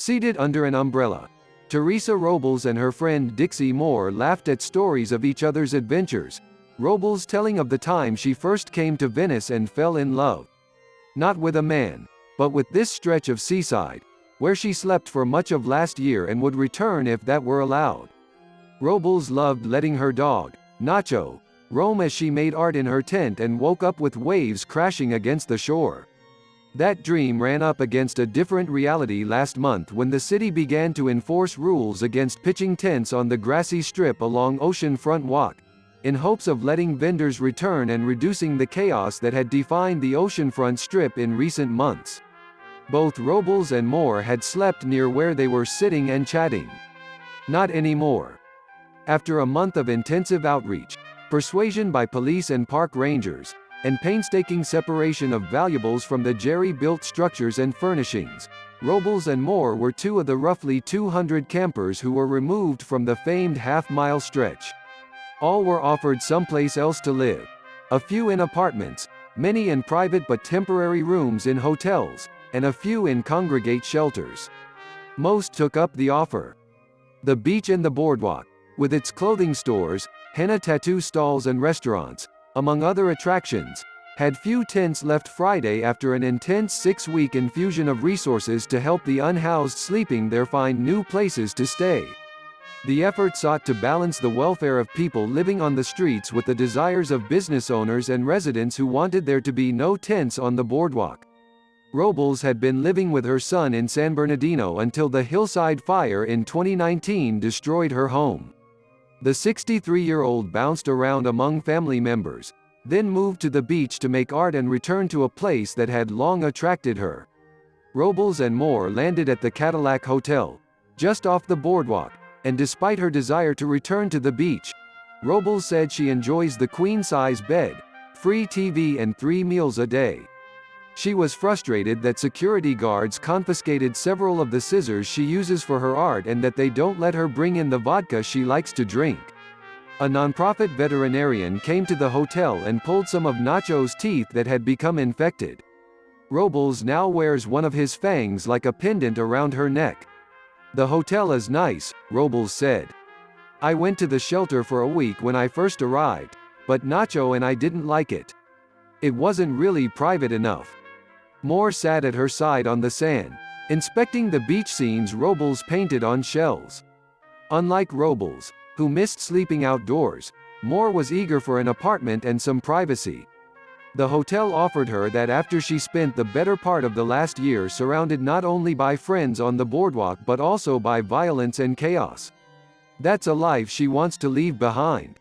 Seated under an umbrella, Teresa Robles and her friend Dixie Moore laughed at stories of each other's adventures, Robles telling of the time she first came to Venice and fell in love. Not with a man, but with this stretch of seaside, where she slept for much of last year and would return if that were allowed. Robles loved letting her dog, Notcho, roam as she made art in her tent and woke up with waves crashing against the shore. That dream ran up against a different reality last month when the city began to enforce rules against pitching tents on the grassy strip along Oceanfront Walk, in hopes of letting vendors return and reducing the chaos that had defined the oceanfront strip in recent months. Both Robles and Moore had slept near where they were sitting and chatting. Not anymore. After a month of intensive outreach, persuasion by police and park rangers, and painstaking separation of valuables from the jerry-built structures and furnishings, Robles and Moore were two of the roughly 200 campers who were removed from the famed half-mile stretch. All were offered someplace else to live. A few in apartments, many in private but temporary rooms in hotels, and a few in congregate shelters. Most took up the offer. The beach and the boardwalk, with its clothing stores, henna tattoo stalls and restaurants, among other attractions, had few tents left Friday after an intense 6-week infusion of resources to help the unhoused sleeping there find new places to stay. The effort sought to balance the welfare of people living on the streets with the desires of business owners and residents who wanted there to be no tents on the boardwalk. Robles had been living with her son in San Bernardino until the Hillside fire in 2019 destroyed her home. The 63-year-old bounced around among family members, then moved to the beach to make art and returned to a place that had long attracted her. Robles and Moore landed at the Cadillac Hotel, just off the boardwalk, and despite her desire to return to the beach, Robles said she enjoys the queen-size bed, free TV and 3 meals a day. She was frustrated that security guards confiscated several of the scissors she uses for her art and that they don't let her bring in the vodka she likes to drink. A nonprofit veterinarian came to the hotel and pulled some of Notcho's teeth that had become infected. Robles now wears one of his fangs like a pendant around her neck. "The hotel is nice," Robles said. "I went to the shelter for a week when I first arrived, but Notcho and I didn't like it. It wasn't really private enough." Moore sat at her side on the sand, inspecting the beach scenes Robles painted on shells. Unlike Robles, who missed sleeping outdoors, Moore was eager for an apartment and some privacy. The hotel offered her that after she spent the better part of the last year surrounded not only by friends on the boardwalk but also by violence and chaos. That's a life she wants to leave behind.